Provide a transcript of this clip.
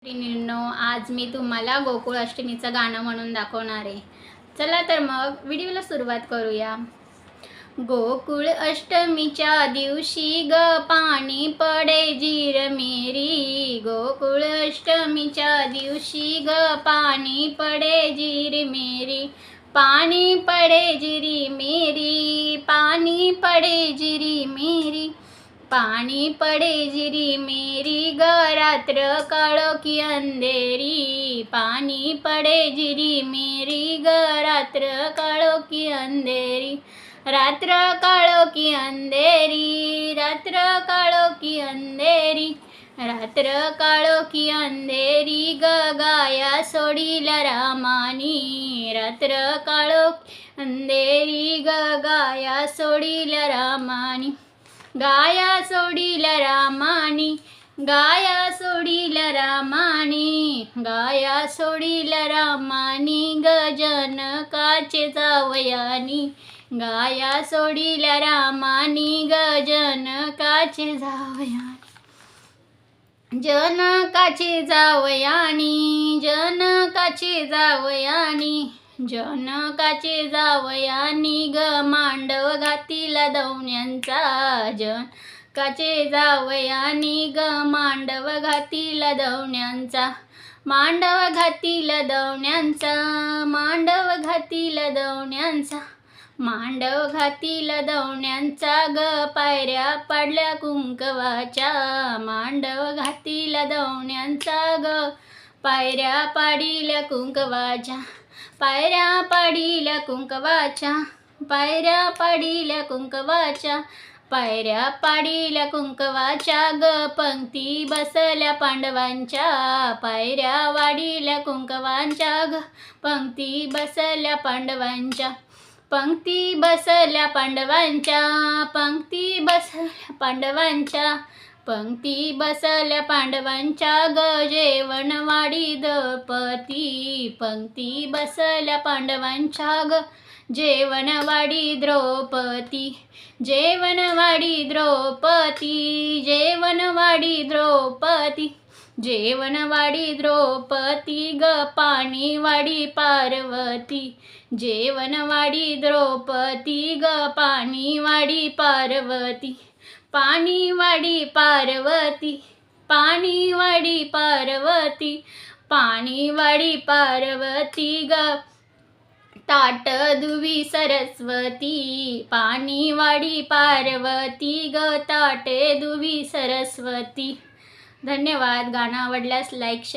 मैत्रिणींनो, आज मी तुम्हाला गोकुळ अष्टमीचं गाणं म्हणून दाखवणार आहे. चला तर मग व्हिडिओला सुरुवात करूया. गोकुळ अष्टमीच्या दिवशी ग पाणी पडे जिर मेरी. गोकुळ अष्टमीच्या दिवशी ग पाणी पडे जिर मेरी. पाणी पडे जिरी मेरी, पाणी पडे जिरी मेरी. पाणी पडे जिरी मेरी ग रात्र काळोखी अंधेरी. पाणी पडे जिरी मेरी ग रात्र काळोखी अंधेरी. रात्र काळोखी अंधेरी, रात्र काळोखी अंधेरी. रात्र काळोखी अंधेरी ग गाया सोडीला रामानी. रात्र काळोखी अंधेरी ग गाया सोडीला रामानी. गाया सोडीला रामानी, गाया सोडीला रामानी. गाया सोडीला रामानी गजनकाचे जावयानी. गाया सोडीला रामानी गजनकाचे जावयानी. जनकाचे जावयानी, जनकाचे जावयानी. जनकाचे जावयानी ग मांडव घातीला दवण्यांचा. जनकाचे जावयानी ग मांडव घातीला दवण्यांचा. मांडव घातीला दवण्यांचा, मांडव घातीला दवण्यांचा. मांडव घातीला दवण्यांचा ग पायऱ्या पाडल्या कुंकवाच्या. मांडव घातीला दवण्यांचा ग पायऱ्या पाडिल्या कुंकवाच्या. पायऱ्या पाडिल्या कुंकवाच्या, पायऱ्या पाडिल्या कुंकवाच्या. पायऱ्या पाडिल्या कुंकवाच्या ग पंक्ती बसल्या पांडवांच्या. पायऱ्या वाढिल्या कुंकवांच्या ग पंक्ती बसल्या पांडवांच्या. पंक्ती बसल्या पांडवांच्या, पंक्ती बसल्या पांडवांच्या. पंक्ती बसल्या पांडवांच्या ग जेवण वाढी द्रौपदी. पंक्ती बसल्या पांडवांच्या ग जेवण वाढी द्रौपदी. जेवण वाढी द्रौपदी, जेवण वाढी द्रौपदी. जेवण वाढी द्रौपदी ग पाणी वाढी पार्वती. जेवण वाढी द्रौपदी ग पाणी वाढी पार्वती. पाणी वाढी पार्वती, पाणी वाढी पार्वती. पाणी वाढी पार्वती ग ताट दुवी सरस्वती. पाणी वाढी पार्वती ग ताटे दुवी सरस्वती. धन्यवाद. गाणं आवडल्यास लाईक